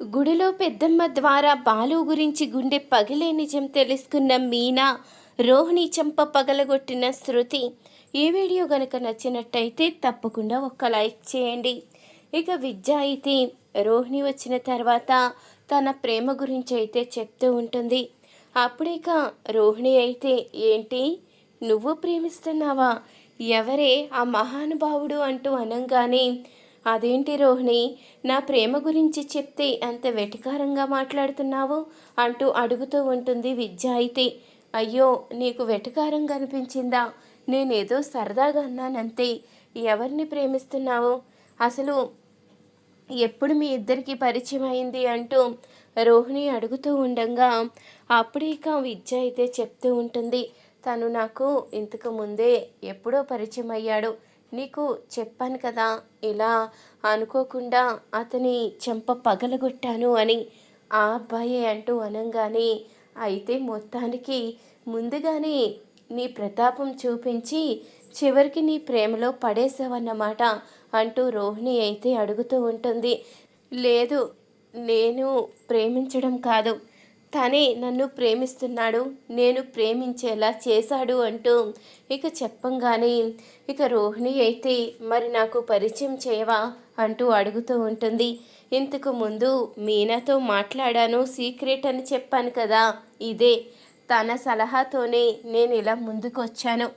గుడిలో పెద్దమ్మ ద్వారా బాలు గురించి గుండె పగిలే నిజం తెలుసుకున్న మీనా, రోహిణి చెంప పగలగొట్టిన శృతి. ఈ వీడియో గనుక నచ్చినట్టయితే తప్పకుండా ఒక్క లైక్ చేయండి. ఇక విద్య అయితే రోహిణి వచ్చిన తర్వాత తన ప్రేమ గురించి అయితే చెప్తూ ఉంటుంది. అప్పుడిక రోహిణి అయితే, ఏంటి నువ్వు ప్రేమిస్తున్నావా, ఎవరే ఆ మహానుభావుడు అంటూ అనంగానే, అదేంటి రోహిణి, నా ప్రేమ గురించి చెప్తే అంత వెటకారంగా మాట్లాడుతున్నావు అంటూ అడుగుతూ ఉంటుంది విద్య అయితే. అయ్యో, నీకు వెటకారంగా అనిపించిందా? నేనేదో సరదాగా అన్నానంతే. ఎవరిని ప్రేమిస్తున్నావు, అసలు ఎప్పుడు మీ ఇద్దరికి పరిచయం అయింది అంటూ రోహిణి అడుగుతూ ఉండగా అప్పుడిక విద్య అయితే చెప్తూ ఉంటుంది. తను నాకు ఇంతకు ముందే ఎప్పుడో పరిచయం అయ్యాడు, నీకు చెప్పాను కదా, ఇలా అనుకోకుండా అతని చెంప పగలగొట్టాను అని. ఆ అబ్బాయే అంటూ అనంగానే, అయితే మొత్తానికి ముందుగానే నీ ప్రతాపం చూపించి చివరికి నీ ప్రేమలో పడేసావన్నమాట అంటూ రోహిణి అయితే అడుగుతూ ఉంటుంది. లేదు, నేను ప్రేమించడం కాదు, తనే నన్ను ప్రేమిస్తున్నాడు, నేను ప్రేమించేలా చేశాడు అంటూ ఇక చెప్పంగానే ఇక రోహిణి అయితే, మరి నాకు పరిచయం చేయవా అంటూ అడుగుతూ ఉంటుంది. ఇంతకు ముందు మీనాతో మాట్లాడాను, సీక్రెట్ అని చెప్పాను కదా, ఇదే తన సలహాతోనే నేను ఇలా ముందుకు వచ్చాను.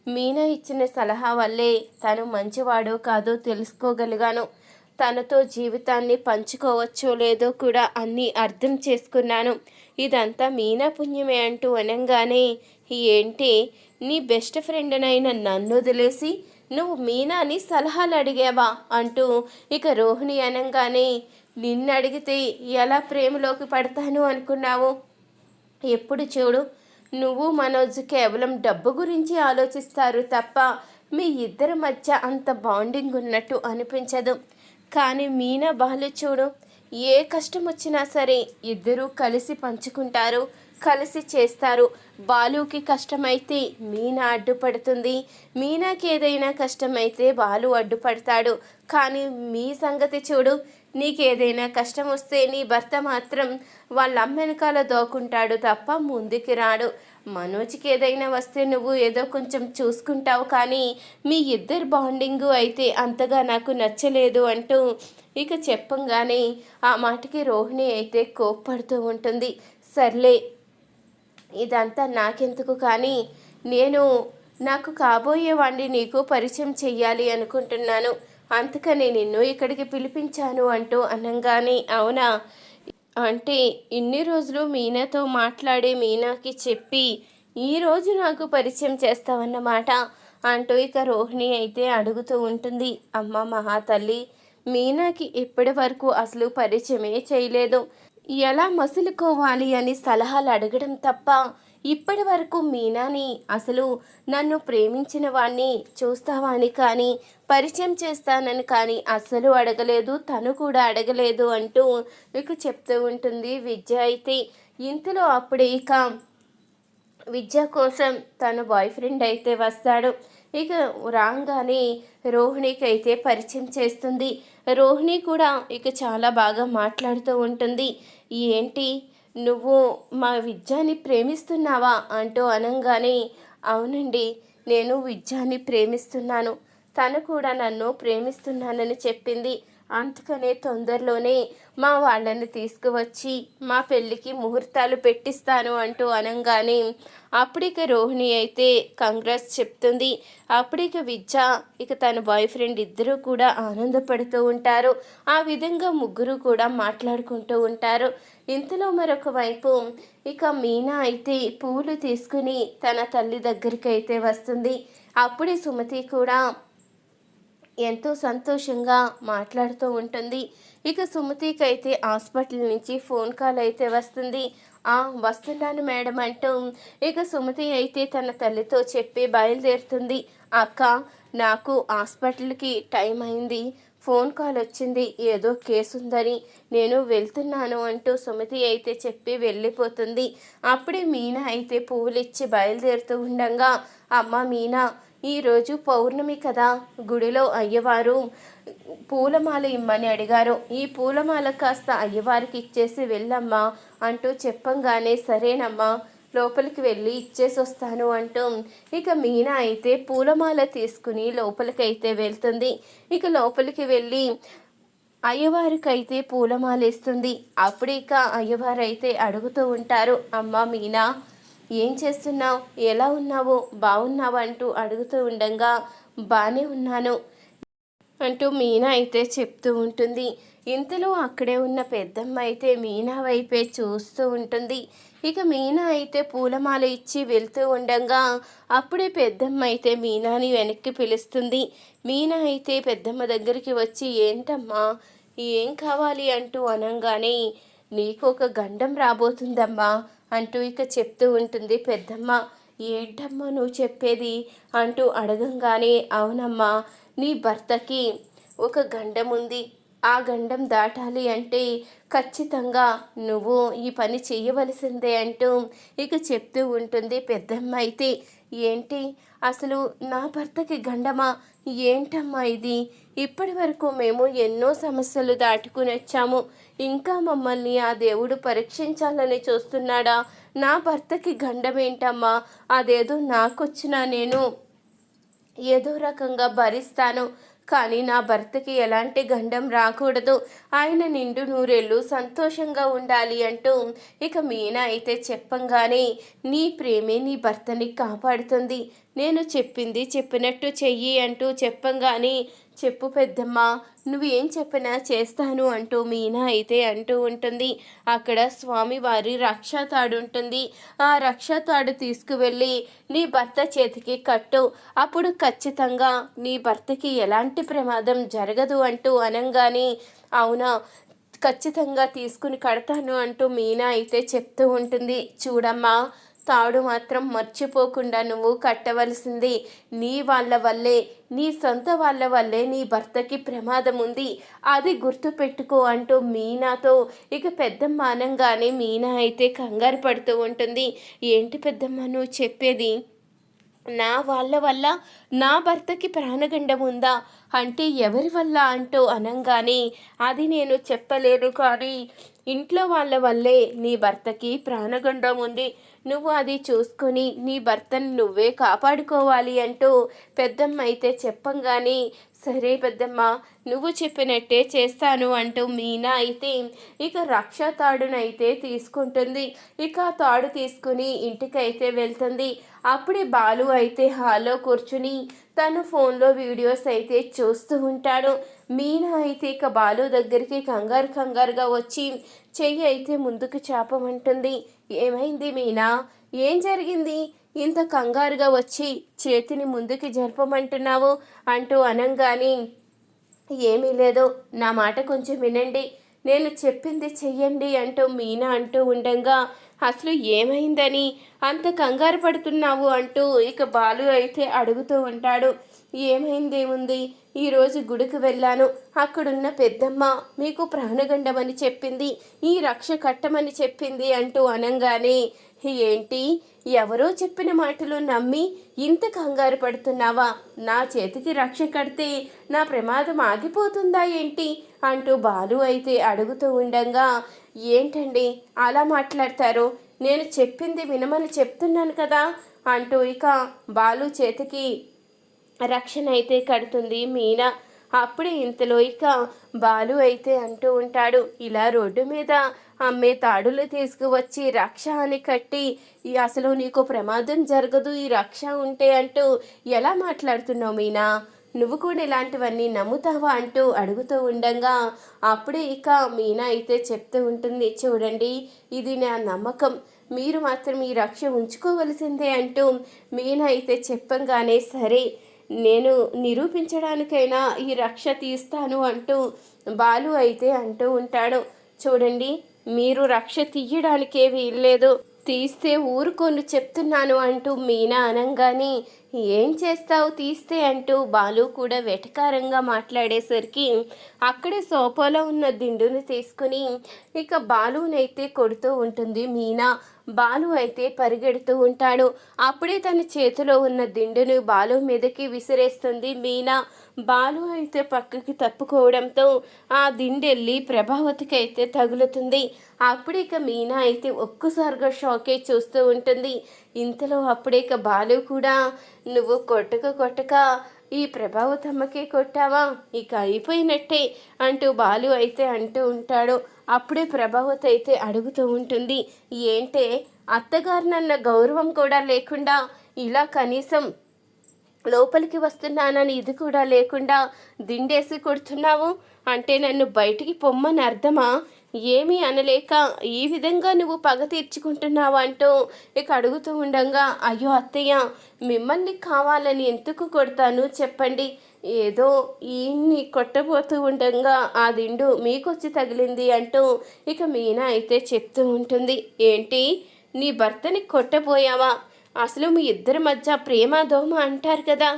మీనా ఇచ్చిన సలహా వల్లే తను మంచివాడో కాదో తెలుసుకోగలిగాను. తనతో జీవితాన్ని పంచుకోవచ్చో లేదో కూడా అన్నీ అర్థం చేసుకున్నాను. ఇదంతా మీనా పుణ్యమే అంటూ అనంగానే, ఏంటి నీ బెస్ట్ ఫ్రెండ్నైన నన్ను వదిలేసి నువ్వు మీనాని సలహాలు అడిగావా అంటూ ఇక రోహిణి అనంగానే, నిన్ను అడిగితే ఎలా ప్రేమలోకి పడతాను అనుకున్నావు? ఎప్పుడు చూడు నువ్వు మనోజ్ కేవలం డబ్బు గురించి ఆలోచిస్తారు తప్ప మీ ఇద్దరి మధ్య అంత బాండింగ్ ఉన్నట్టు అనిపించదు. కానీ మీనా బాలు చూడు, ఏ కష్టం వచ్చినా సరే ఇద్దరూ కలిసి పంచుకుంటారు, కలిసి చేస్తారు. బాలుకి కష్టమైతే మీనా అడ్డుపడుతుంది, మీనాకి ఏదైనా కష్టమైతే బాలు అడ్డుపడతాడు. కానీ మీ సంగతి చూడు, నీకేదైనా కష్టం వస్తే నీ భర్త మాత్రం వాళ్ళ అమ్మ వెనకాల దోకుంటాడు తప్ప ముందుకి రాడు. మనోజ్కి ఏదైనా వస్తే నువ్వు ఏదో కొంచెం చూసుకుంటావు, కానీ మీ ఇద్దరు బాండింగు అయితే అంతగా నాకు నచ్చలేదు అంటూ ఇక చెప్పంగానే ఆ మాటకి రోహిణి అయితే కోప్పడుతూ ఉంటుంది. సర్లే, ఇదంతా నాకెందుకు, కానీ నాకు కాబోయేవాడిని నీకు పరిచయం చెయ్యాలి అనుకుంటున్నాను, అందుకని నిన్ను ఇక్కడికి పిలిపించాను అంటూ అనంగానే, అవునా, అంటే ఇన్ని రోజులు మీనాతో మాట్లాడి మీనాకి చెప్పి ఈరోజు నాకు పరిచయం చేస్తావన్నమాట అంటూ ఇక రోహిణి అయితే అడుగుతూ ఉంటుంది. అమ్మ మహాతల్లి, మీనాకి ఇప్పటి వరకు అసలు పరిచయమే చేయలేదు, ఎలా మసులుకోవాలి అని సలహాలు అడగడం తప్ప ఇప్పటి వరకు మీనాని అసలు నన్ను ప్రేమించిన వాణ్ణి చూస్తావా అని కానీ, పరిచయం చేస్తానని కానీ అస్సలు అడగలేదు, తను కూడా అడగలేదు అంటూ ఇక చెప్తూ ఉంటుంది విద్య అయితే. ఇంతలో అప్పుడే ఇక విద్య కోసం తన బాయ్ ఫ్రెండ్ అయితే వస్తాడు. ఇక రాగానే రోహిణికి అయితే పరిచయం చేస్తుంది. రోహిణి కూడా ఇక చాలా బాగా మాట్లాడుతూ ఉంటుంది. ఏంటి నువ్వు మా విద్యాని ప్రేమిస్తున్నావా అంటూ అనంగానే, అవునండి, నేను విద్యాని ప్రేమిస్తున్నాను, తను కూడా నన్ను ప్రేమిస్తున్నానని చెప్పింది, అందుకనే తొందరలోనే మా వాళ్ళని తీసుకువచ్చి మా పెళ్ళికి ముహూర్తాలు పెట్టిస్తాను అంటూ అనంగానే అప్పుడిక రోహిణి అయితే కంగ్రాట్స్ చెప్తుంది. అప్పుడిక విద్య ఇక తన బాయ్ ఫ్రెండ్ ఇద్దరూ కూడా ఆనందపడుతూ ఉంటారు. ఆ విధంగా ముగ్గురు కూడా మాట్లాడుకుంటూ ఉంటారు. ఇంతలో మరొక వైపు ఇక మీనా అయితే పువ్వులు తీసుకుని తన తల్లి దగ్గరికి అయితే వస్తుంది. అప్పుడే సుమతి కూడా ఎంతో సంతోషంగా మాట్లాడుతూ ఉంటుంది. ఇక సుమతికి అయితే హాస్పిటల్ నుంచి ఫోన్ కాల్ అయితే వస్తుంది. వస్తున్నాను మేడం అంటూ ఇక సుమతి అయితే తన తల్లితో చెప్పి బయలుదేరుతుంది. అక్క, నాకు హాస్పిటల్కి టైం అయింది, ఫోన్ కాల్ వచ్చింది, ఏదో కేసు ఉందని నేను వెళ్తున్నాను అంటూ సుమతి అయితే చెప్పి వెళ్ళిపోతుంది. అప్పుడే మీనా అయితే పువ్వులు ఇచ్చి బయలుదేరుతూ ఉండగా, అమ్మ మీనా, ఈరోజు పౌర్ణమి కదా, గుడిలో అయ్యవారు పూలమాల ఇమ్మని అడిగారు. ఈ పూలమాల కాస్త అయ్యవారికి ఇచ్చేసి వెళ్ళమ్మా అంటూ చెప్పంగానే సరేనమ్మా లోపలికి వెళ్ళి ఇచ్చేసి వస్తాను అంటూ ఇక మీనా అయితే పూలమాల తీసుకుని లోపలికైతే వెళ్తుంది. ఇక లోపలికి వెళ్ళి అయ్యవారికైతే పూలమాలేస్తుంది. అప్పుడు ఇక అయ్యవారు అయితే అడుగుతూ ఉంటారు, అమ్మ మీనా ఏం చేస్తున్నావు, ఎలా ఉన్నావు, బాగున్నావు అంటూ అడుగుతూ ఉండగా బాగానే ఉన్నాను అంటూ మీనా అయితే చెప్తూ ఉంటుంది. ఇంతలో అక్కడే ఉన్న పెద్దమ్మ అయితే మీనా వైపే చూస్తూ ఉంటుంది. ఇక మీనా అయితే పూలమాల ఇచ్చి వెళ్తూ ఉండగా అప్పుడే పెద్దమ్మ అయితే మీనాని వెనక్కి పిలుస్తుంది. మీనా అయితే పెద్దమ్మ దగ్గరికి వచ్చి ఏంటమ్మా ఏం కావాలి అంటూ అనగానే నీకు ఒక గండం రాబోతుందమ్మా అంటూ ఇక చెప్తూ ఉంటుంది పెద్దమ్మ. ఏంటమ్మా నువ్వు చెప్పేది అంటూ అడగంగానే అవునమ్మా నీ భర్తకి ఒక గండం ఉంది, ఆ గండం దాటాలి అంటే ఖచ్చితంగా నువ్వు ఈ పని చెయ్యవలసిందే అంటూ ఇక చెప్తూ ఉంటుంది పెద్దమ్మ అయితే. ఏంటి అసలు నా భర్తకి గండమా, ఏంటమ్మా ఇది, ఇప్పటి వరకు మేము ఎన్నో సమస్యలు దాటుకుని వచ్చాము, ఇంకా మమ్మల్ని ఆ దేవుడు పరీక్షించాలని చూస్తున్నాడా, నా భర్తకి గండమేంటమ్మా, అదేదో నాకొచ్చినా నేను ఏదో రకంగా భరిస్తాను, కానీ నా భర్తకి ఎలాంటి గండం రాకూడదు, ఆయన నిండు నూరేళ్ళు సంతోషంగా ఉండాలి అంటూ ఇక మీనా అయితే చెప్పంగానే నీ ప్రేమే నీ భర్తని కాపాడుతుంది, నేను చెప్పింది చెప్పినట్టు చెయ్యి అంటూ చెప్పంగానే చెప్పు పెద్దమ్మ నువ్వు ఏం చెప్పినా చేస్తాను అంటూ మీనా అయితే అంటూ ఉంటుంది. అక్కడ స్వామివారి రక్షా తాడు ఉంటుంది. ఆ రక్షా తాడు తీసుకువెళ్ళి నీ భర్త చేతికి కట్టు, అప్పుడు ఖచ్చితంగా నీ భర్తకి ఎలాంటి ప్రమాదం జరగదు అంటూ అనంగానే అవునా ఖచ్చితంగా తీసుకుని కడతాను అంటూ మీనా అయితే చెప్తూ ఉంటుంది. చూడమ్మా తాడు మాత్రం మర్చిపోకుండా నువ్వు కట్టవలసింది, నీ వాళ్ళ వల్లే నీ సొంత వాళ్ళ వల్లే నీ భర్తకి ప్రమాదం ఉంది, అది గుర్తుపెట్టుకో అంటూ మీనాతో ఇక పెద్దమ్మ అనంగానే మీనా అయితే కంగారు పడుతూ ఉంటుంది. ఏంటి పెద్దమ్మ నువ్వు చెప్పేది, నా వాళ్ళ వల్ల నా భర్తకి ప్రాణగండం ఉందా అంటే ఎవరి వల్ల అంటూ అనంగానే అది నేను చెప్పలేను, కానీ ఇంట్లో వాళ్ళ వల్లే నీ భర్తకి ప్రాణగండం ఉంది, నువ్వు అది చూసుకొని నీ భర్తని నువ్వే కాపాడుకోవాలి అంటూ పెద్దమ్మ అయితే చెప్పంగానే సరే పెద్దమ్మ నువ్వు చెప్పినట్టే చేస్తాను అంటూ మీనా అయితే ఇక రక్షా తాడునైతే తీసుకుంటుంది. ఇక తాడు తీసుకుని ఇంటికైతే వెళ్తుంది. అప్పుడే బాలు అయితే హాల్లో కూర్చుని తను ఫోన్లో వీడియోస్ అయితే చూస్తూ ఉంటాడు. మీనా అయితే ఇక బాలు దగ్గరికి కంగారుగా వచ్చి చెయ్యి అయితే ముందుకు చాపమంటుంది. ఏమైంది మీనా, ఏం జరిగింది, ఇంత కంగారుగా వచ్చి చేతిని ముందుకి జరపమంటున్నావు అంటూ అనంగానే ఏమీ లేదు, నా మాట కొంచెం వినండి, నేను చెప్పింది చెయ్యండి అంటూ మీనా అంటూ ఉండగా అసలు ఏమైందని అంత కంగారు పడుతున్నావు అంటూ ఇక బాలు అయితే అడుగుతూ ఉంటాడు. ఏమైందేముంది, ఈరోజు గుడికి వెళ్ళాను, అక్కడున్న పెద్దమ్మ మీకు ప్రాణగండమని చెప్పింది, ఈ రక్ష కట్టమని చెప్పింది అంటూ అనంగానే ఏంటి ఎవరో చెప్పిన మాటలు నమ్మి ఇంత కంగారు పడుతున్నావా, నా చేతికి రక్ష కడితే నా ప్రమాదం ఆగిపోతుందా ఏంటి అంటూ బాలు అయితే అడుగుతూ ఉండగా ఏంటండి అలా మాట్లాడతారు, నేను చెప్పింది వినమని చెప్తున్నాను కదా అంటూ ఇక బాలు చేతికి రక్షణ అయితే కడుతుంది మీనా. అప్పుడే ఇంతలో ఇక బాలు అయితే అంటూ ఉంటాడు, ఇలా రోడ్డు మీద అమ్మే తాడులు తీసుకువచ్చి రక్ష అని కట్టి అసలు నీకు ప్రమాదం జరగదు ఈ రక్ష ఉంటే అంటూ ఎలా మాట్లాడుతున్నావు మీనా, నువ్వు కూడా ఇలాంటివన్నీ నమ్ముతావా అంటూ అడుగుతూ ఉండగా అప్పుడే ఇక మీనా అయితే చెప్తూ ఉంటుంది, చూడండి ఇది నా నమ్మకం, మీరు మాత్రం ఈ రక్ష ఉంచుకోవలసిందే అంటూ మీనా అయితే చెప్పంగానే సరే నేను నిరూపించడానికైనా ఈ రక్ష తీస్తాను అంటూ బాలు అయితే అంటూ ఉంటాడు. చూడండి మీరు రక్ష తీయడానికే వీల్లేదు, తీస్తే ఊరుకోను చెప్తున్నాను అంటూ మీనా అనంగానే ఏం చేస్తావు తీస్తే అంటూ బాలు కూడా వెటకారంగా మాట్లాడేసరికి అక్కడే సోఫాలో ఉన్న దిండుని తీసుకుని ఇక బాలునైతే కొడుతూ ఉంటుంది మీనా. బాలు అయితే పరిగెడుతూ ఉంటాడు. అప్పుడే తన చేతిలో ఉన్న దిండును బాలు మీదకి విసిరేస్తుంది మీనా. బాలు అయితే పక్కకి తప్పుకోవడంతో ఆ దిండెళ్ళి ప్రభావతికి అయితే తగులుతుంది. అప్పుడిక మీనా అయితే ఒక్కసారిగా షాకే చూస్తూ ఉంటుంది. ఇంతలో అప్పుడిక బాలు కూడా నువ్వు కొట్టక ఈ ప్రభావతమ్మకే కొట్టావా, ఇక అయిపోయినట్టే అంటూ బాలు అయితే అంటూ ఉంటాడు. అప్పుడే ప్రభావతి అయితే అడుగుతూ ఉంటుంది, ఏంటే అత్తగారినన్న గౌరవం కూడా లేకుండా ఇలా కనీసం లోపలికి వస్తున్నానని ఇది కూడా లేకుండా దిండేసి కొడుతున్నావు అంటే నన్ను బయటికి పొమ్మని అర్థమా? ఏమీ అనలేక ఈ విధంగా నువ్వు పగ తీర్చుకుంటున్నావు అంటూ ఇక అడుగుతూ ఉండగా, అయ్యో అత్తయ్య, మిమ్మల్ని కావాలని ఎందుకు కొడతాను చెప్పండి, ఏదో ఈయన్ని కొట్టబోతూ ఉండగా ఆ దిండు మీకొచ్చి తగిలింది అంటూ ఇక మీనా అయితే చెప్తూ ఉంటుంది. ఏంటి, నీ భర్తని కొట్టబోయావా? అసలు మీ ఇద్దరి మధ్య ప్రేమ దోమ అంటారు కదా,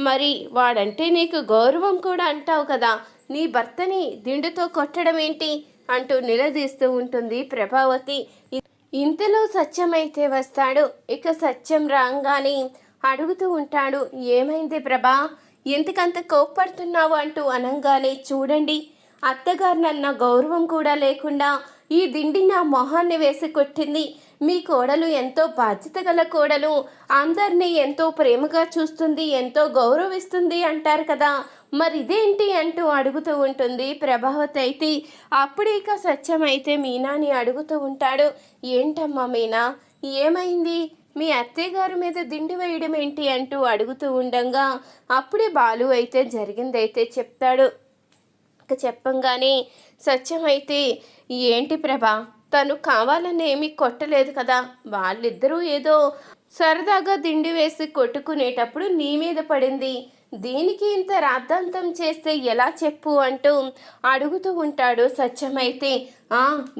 మరి వాడంటే నీకు గౌరవం కూడా అంటావు కదా, నీ భర్తని దిండుతో కొట్టడం ఏంటి అంటూ నిలదీస్తూ ఉంటుంది ప్రభావతి. ఇంతలో సత్యం అయితే వస్తాడు. ఇక సత్యం రాగానే అడుగుతూ ఉంటాడు, ఏమైంది ప్రభా, ఎందుకంత కోప్పడుతున్నావు అంటూ అనంగానే, చూడండి అత్తగారు నన్న గౌరవం కూడా లేకుండా ఈ దిండి నా మొహాన్ని వేసి కొట్టింది. మీ కోడలు ఎంతో బాధ్యత గల కోడలు, అందరినీ ఎంతో ప్రేమగా చూస్తుంది, ఎంతో గౌరవిస్తుంది అంటారు కదా, మరి ఇదేంటి అంటూ అడుగుతూ ఉంటుంది ప్రభావతి అయితే. అప్పుడు ఇక సత్యం అయితే మీనాని అడుగుతూ ఉంటాడు, ఏంటమ్మా మీనా, ఏమైంది, మీ అత్తయ్య గారి మీద దిండు వేయడం ఏంటి అంటూ అడుగుతూ ఉండగా అప్పుడే బాలు అయితే జరిగిందైతే చెప్తాడు. ఇక చెప్పంగానే సత్యం అయితే, ఏంటి ప్రభా, తను కావాలని ఏమీ కొట్టలేదు కదా, వాళ్ళిద్దరూ ఏదో సరదాగా దిండి వేసి కొట్టుకునేటప్పుడు నీ మీద పడింది, దీనికి ఇంత రాద్ధాంతం చేస్తే ఎలా చెప్పు అంటూ అడుగుతూ ఉంటాడు సత్యం అయితే.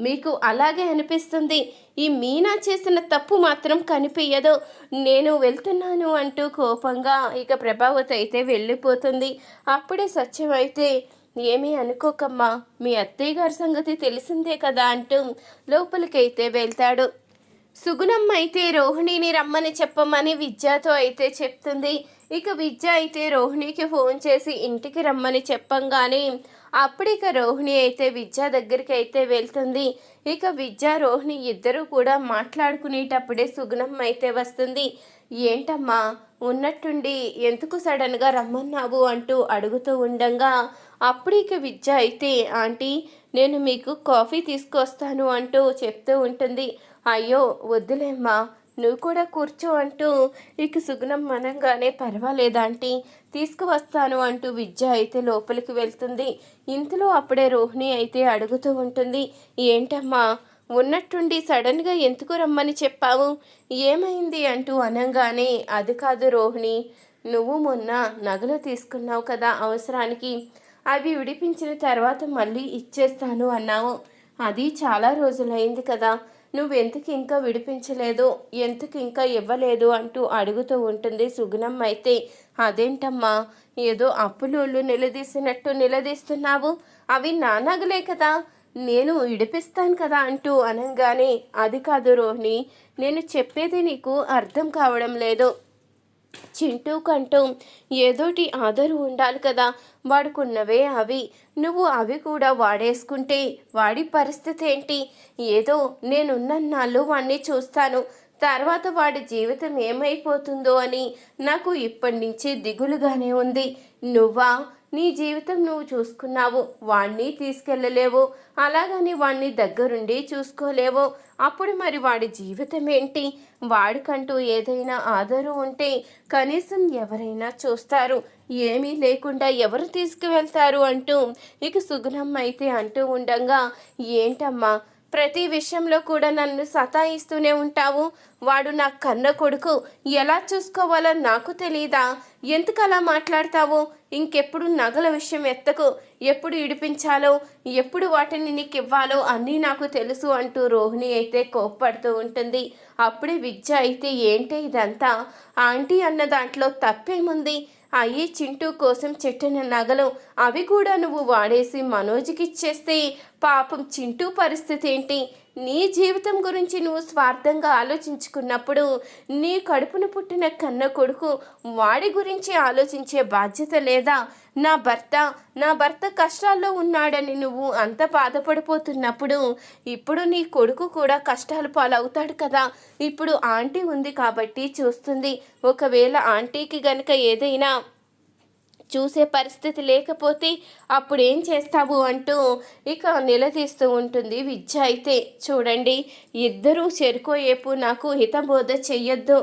మీకు అలాగే అనిపిస్తుంది, ఈ మీనా చేసిన తప్పు మాత్రం కనిపించదు, నేను వెళ్తున్నాను అంటూ కోపంగా ఇక ప్రభావతి అయితే వెళ్ళిపోతుంది. అప్పుడే సత్యం అయితే, ఏమీ అనుకోకమ్మా, మీ అత్తయ్య గారి సంగతి తెలిసిందే కదా అంటూ లోపలికైతే వెళ్తాడు. సుగుణమ్మ అయితే రోహిణిని రమ్మని చెప్పమని విద్యతో అయితే చెప్తుంది. ఇక విద్య అయితే రోహిణికి ఫోన్ చేసి ఇంటికి రమ్మని చెప్పంగానే అప్పుడిక రోహిణి అయితే విద్య దగ్గరికి అయితే వెళ్తుంది. ఇక విద్య రోహిణి ఇద్దరు కూడా మాట్లాడుకునేటప్పుడే సుగుణమ్మ అయితే వస్తుంది. ఏంటమ్మా, ఉన్నట్టుండి ఎందుకు సడన్గా రమ్మన్నావు అంటూ అడుగుతూ ఉండగా అప్పుడిక విద్య అయితే, ఆంటీ నేను మీకు కాఫీ తీసుకొస్తాను అంటూ చెప్తూ ఉంటుంది. అయ్యో వద్దులేమ్మా, నువ్వు కూడా కూర్చో అంటూ ఇక సుగుణం మనంగానే, పర్వాలేదాంటీ తీసుకువస్తాను అంటూ విద్య అయితే లోపలికి వెళ్తుంది. ఇంతలో అప్పుడే రోహిణి అయితే అడుగుతూ ఉంటుంది, ఏంటమ్మా ఉన్నట్టుండి సడన్గా ఎందుకు రమ్మని చెప్పావు, ఏమైంది అంటూ అనంగానే, అది కాదు రోహిణి, నువ్వు మొన్న నగలు తీసుకున్నావు కదా అవసరానికి, అవి విడిపించిన తర్వాత మళ్ళీ ఇచ్చేస్తాను అన్నావు, అది చాలా రోజులైంది కదా, నువ్వెందుకు ఇంకా విడిపించలేదు, ఎందుకు ఇంకా ఇవ్వలేదు అంటూ అడుగుతూ ఉంటుంది సుగుణమ్మ అయితే. అదేంటమ్మా, ఏదో అప్పులోళ్ళు నిలదీసినట్టు నిలదీస్తున్నావు, అవి నా నగలే కదా, నేను విడిపిస్తాను కదా అంటూ అనగానే, అది కాదు రోహిణి, నేను చెప్పేది నీకు అర్థం కావడం లేదు, చింటూ కంటూ ఏదోటి ఆధారు ఉండాలి కదా, వాడుకున్నవే అవి, నువ్వు అవి కూడా వాడేసుకుంటే వాడి పరిస్థితి ఏంటి, ఏదో నేనున్నన్నాళ్ళు వాడిని చూస్తాను, తర్వాత వాడి జీవితం ఏమైపోతుందో అని నాకు ఇప్పటి నుంచి దిగులుగానే ఉంది, నువ్వా నీ జీవితం నువ్వు చూసుకున్నావు, వాణ్ణి తీసుకెళ్ళలేవు, అలాగని వాణ్ణి దగ్గరుండి చూసుకోలేవు, అప్పుడు మరి వాడి జీవితం ఏంటి, వాడికంటూ ఏదైనా ఆధారం ఉంటే కనీసం ఎవరైనా చూస్తారు, ఏమీ లేకుండా ఎవరు తీసుకువెళ్తారు అంటూ ఇక సుగుణమ్మ అయితే అంటూ ఉండగా, ఏంటమ్మా ప్రతి విషయంలో కూడా నన్ను సతాయిస్తూనే ఉంటావు. వాడు నా కన్న కొడుకు, ఎలా చూసుకోవాలో నాకు తెలీదా? ఎందుకు అలా మాట్లాడతావు? ఇంకెప్పుడు నగల విషయం ఎత్తకు. ఎప్పుడు ఇడిపించాలో, ఎప్పుడు వాటిని నీకు ఇవ్వాలో అన్నీ నాకు తెలుసు అంటూ రోహిణి అయితే కోప్పడుతూ ఉంటుంది. అప్పుడే విద్య అయితే ఏంటి ఇదంతా? ఆంటీ అన్న దాంట్లో తప్పేముంది? అయ్యి చింటూ కోసం చెట్టిన నగలు అవి కూడా నువ్వు వాడేసి మనోజ్కి ఇచ్చేస్తే పాపం చింటూ పరిస్థితి ఏంటి? నీ జీవితం గురించి నువ్వు స్వార్థంగా ఆలోచించుకున్నప్పుడు నీ కడుపును పుట్టిన కన్న కొడుకు వాడి గురించి ఆలోచించే బాధ్యత లేదా? నా భర్త కష్టాల్లో ఉన్నాడని నువ్వు అంత బాధపడిపోతున్నప్పుడు ఇప్పుడు నీ కొడుకు కూడా కష్టాలు పాలవుతాడు కదా. ఇప్పుడు ఆంటీ ఉంది కాబట్టి చూస్తుంది. ఒకవేళ ఆంటీకి గనుక ఏదైనా చూసే పరిస్థితి లేకపోతే అప్పుడు ఏం చేస్తావు అంటూ ఇక నిలదీస్తూ ఉంటుంది విద్య అయితే. చూడండి, ఇద్దరూ చెరుకోయేపు నాకు హితబోధ చెయ్యొద్దు.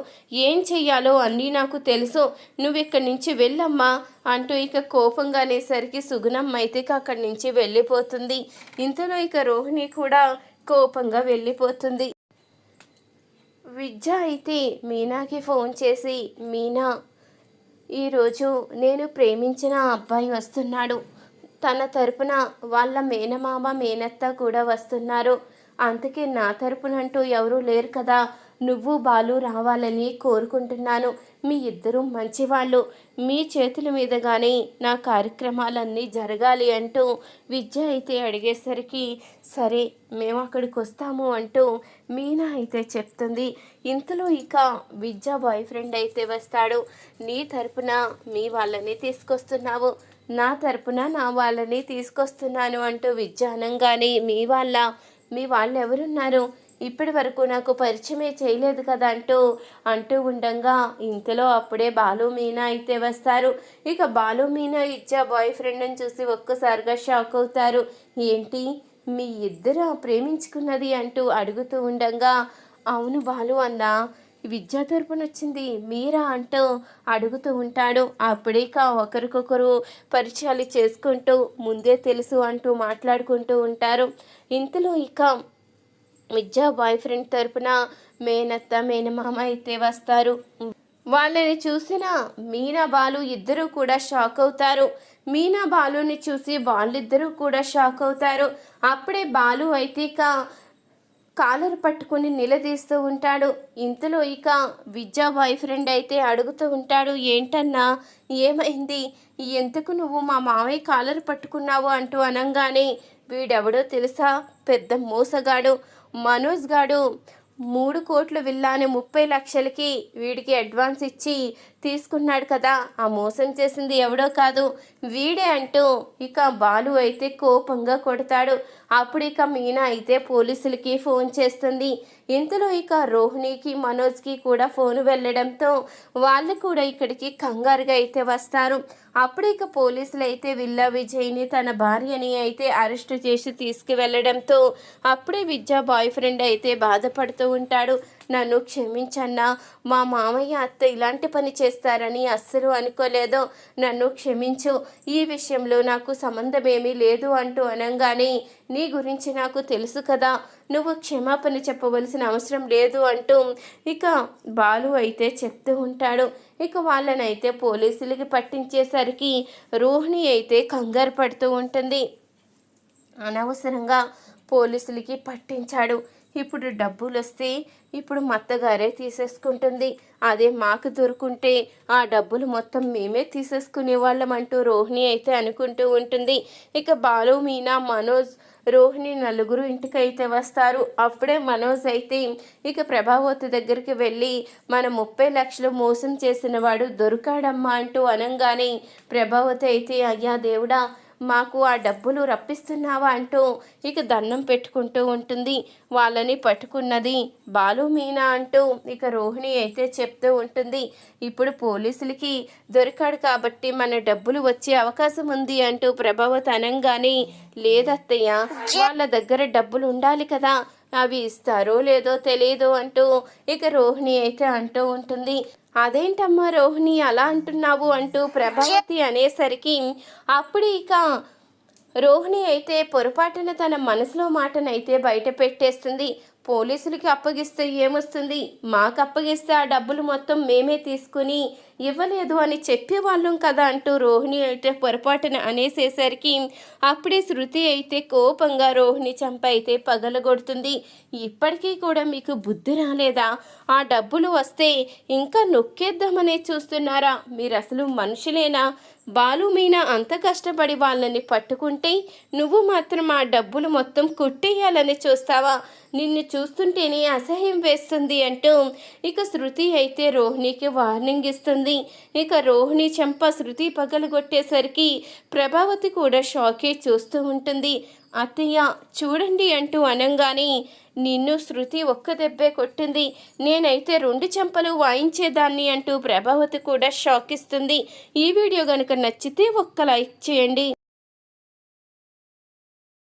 ఏం చెయ్యాలో అన్నీ నాకు తెలుసు. నువ్వు ఇక్కడి నుంచి వెళ్ళమ్మా అంటూ ఇక కోపంగా అనేసరికి సుగుణమ్మ అయితే అక్కడి నుంచి వెళ్ళిపోతుంది. ఇంతలో ఇక రోహిణి కూడా కోపంగా వెళ్ళిపోతుంది. విద్య అయితే మీనాకి ఫోన్ చేసి, మీనా, ఈరోజు నేను ప్రేమించిన అబ్బాయి వస్తున్నాడు. తన తరపున వాళ్ళ మేనమామ మేనత్త కూడా వస్తున్నారు. అందుకే నా తరపునంటూ ఎవరూ లేరు కదా. నువ్వు బాలు రావాలని కోరుకుంటున్నాను. మీ ఇద్దరు మంచివాళ్ళు. మీ చేతుల మీదగానే నా కార్యక్రమాలన్నీ జరగాలి అంటూ విద్య అయితే అడిగేసరికి సరే మేము అక్కడికి వస్తాము అంటూ మీనా అయితే చెప్తుంది. ఇంతలో ఇక విద్య బాయ్ ఫ్రెండ్ అయితే వస్తాడు. నీ తరపున మీ వాళ్ళని తీసుకొస్తున్నావు, నా తరపున నా వాళ్ళని తీసుకొస్తున్నాను అంటూ విద్య అనగానే మీ వాళ్ళు ఎవరున్నారు? ఇప్పటి వరకు నాకు పరిచయమే చేయలేదు కదా అంటూ ఉండగా ఇంతలో అప్పుడే బాలు మీనా అయితే వస్తారు. ఇక బాలు మీనా ఇచ్చా బాయ్ ఫ్రెండ్ని చూసి ఒక్కసారిగా షాక్ అవుతారు. ఏంటి మీ ఇద్దరు ప్రేమించుకున్నది అంటూ అడుగుతూ ఉండగా అవును బాలు అన్న, విద్యా తరపున వచ్చింది మీరా అంటూ అడుగుతూ ఉంటాడు. అప్పుడే ఇక ఒకరికొకరు పరిచయాలు చేసుకుంటూ ముందే తెలుసు అంటూ మాట్లాడుకుంటూ ఉంటారు. ఇంతలో ఇక విద్యా బాయ్ ఫ్రెండ్ తరపున మేనత్త మేనమామ అయితే వస్తారు. వాళ్ళని చూసిన మీనా బాలు ఇద్దరూ కూడా షాక్ అవుతారు. మీనా బాలుని చూసి వాళ్ళిద్దరూ కూడా షాక్ అవుతారు. అప్పుడే బాలు అయితే ఇక కాలర్ పట్టుకుని నిలదీస్తూ ఉంటాడు. ఇంతలో ఇక విద్యా బాయ్ ఫ్రెండ్ అయితే అడుగుతూ ఉంటాడు, ఏంటన్నా ఏమైంది? ఎందుకు నువ్వు మా మావయ్య కాలర్ పట్టుకున్నావు అంటూ అనగానే వీడెవడో తెలుసా? పెద్ద మోసగాడు మనోజ్ గాడు. 3 కోట్ల విల్లాని 30 లక్షలకి వీడికి అడ్వాన్స్ ఇచ్చి తీసుకున్నాడు కదా. ఆ మోసం చేసింది ఎవడో కాదు వీడే అంటూ ఇక బాలు అయితే కోపంగా కొడతాడు. అప్పుడు ఇక మీనా అయితే పోలీసులకి ఫోన్ చేస్తుంది. ఇంతలో ఇక రోహిణికి మనోజ్కి కూడా ఫోన్ వెళ్ళడంతో వాళ్ళు కూడా ఇక్కడికి కంగారుగా అయితే వస్తారు. అప్పుడు ఇక పోలీసులు అయితే విల్లా విజయ్ని తన భార్యని అయితే అరెస్టు చేసి తీసుకువెళ్ళడంతో అప్పుడే విద్యా బాయ్ ఫ్రెండ్ అయితే బాధపడుతూ ఉంటాడు. నన్ను క్షమించన్నా, మా మామయ్య అత్త ఇలాంటి పని చేస్తారని అస్సలు అనుకోలేదు, నన్ను క్షమించు, ఈ విషయంలో నాకు సంబంధమేమీ లేదు అంటూ అనగానే నీ గురించి నాకు తెలుసు కదా, నువ్వు క్షమాపణ చెప్పవలసిన అవసరం లేదు అంటూ ఇక బాలు అయితే చెప్తూ ఉంటాడు. ఇక వాళ్ళనైతే పోలీసులకి పట్టించేసరికి రోహిణి అయితే కంగారు పడుతూ ఉంటుంది. అనవసరంగా పోలీసులకి పట్టించాడు. ఇప్పుడు డబ్బులు వస్తే ఇప్పుడు మత్తగారే తీసేసుకుంటుంది. అదే మాకు దొరుకుంటే ఆ డబ్బులు మొత్తం మేమే తీసేసుకునే వాళ్ళం అంటూ రోహిణి అయితే అనుకుంటూ ఉంటుంది. ఇక బాలు మీనా మనోజ్ రోహిణి నలుగురు ఇంటికైతే వస్తారు. అప్పుడే మనోజ్ అయితే ఇక ప్రభావతి దగ్గరికి వెళ్ళి మన 30 లక్షలు మోసం చేసిన వాడు దొరికాడమ్మా అంటూ అనగానే ప్రభావతి అయితే అయ్యా దేవుడా మాకు ఆ డబ్బులు రప్పిస్తున్నావా అంటూ ఇక దండం పెట్టుకుంటూ ఉంటుంది. వాళ్ళని పట్టుకున్నది బాలు మీనా అంటూ ఇక రోహిణి అయితే చెప్తూ ఉంటుంది. ఇప్పుడు పోలీసులకి దొరికాడు కాబట్టి మన డబ్బులు వచ్చే అవకాశం ఉంది అంటూ ప్రభావతి అనంగానే లేదత్తయ్య, వాళ్ళ దగ్గర డబ్బులు ఉండాలి కదా, అవి ఇస్తారో లేదో తెలియదు అంటూ ఇక రోహిణి అయితే అంటూ ఉంటుంది. అదేంటమ్మా రోహిణి అలా అంటున్నావు అంటూ ప్రభావతి అనేసరికి అప్పుడు ఇక రోహిణి అయితే పొరపాటున తన మనసులో మాటనైతే బయట పెట్టేస్తుంది. పోలీసులకి అప్పగిస్తే ఏమొస్తుంది, మాకు అప్పగిస్తే ఆ డబ్బులు మొత్తం మేమే తీసుకుని ఇవ్వలేదు అని చెప్పేవాళ్ళం కదా అంటూ రోహిణి అయితే పొరపాటున అనేసేసరికి అప్పుడే శృతి అయితే కోపంగా రోహిణి చంప అయితే పగలగొడుతుంది. ఇప్పటికీ కూడా మీకు బుద్ధి రాలేదా? ఆ డబ్బులు వస్తే ఇంకా నొక్కేద్దామనే చూస్తున్నారా? మీరు అసలు మనుషులేనా? బాలు మీనా అంత కష్టపడి వాళ్ళని పట్టుకుంటే నువ్వు మాత్రం ఆ డబ్బులు మొత్తం కొట్టేయాలని చూస్తావా? నిన్ను చూస్తుంటేనే అసహ్యం వేస్తుంది అంటూ ఇక శృతి అయితే రోహిణికి వార్నింగ్ ఇస్తుంది. ఇక రోహిణి చంప శృతి పగలగొట్టేసరికి ప్రభావతి కూడా షాకే చూస్తూ ఉంటుంది. అత్తయ్య చూడండి అంటూ అనంగానే నిన్ను శృతి ఒక్క దెబ్బే కొట్టింది, నేనైతే 2 చెంపలు వాయించేదాన్ని అంటూ ప్రభావతి కూడా షాక్ ఇస్తుంది. ఈ వీడియో కనుక నచ్చితే ఒక్క లైక్ చేయండి.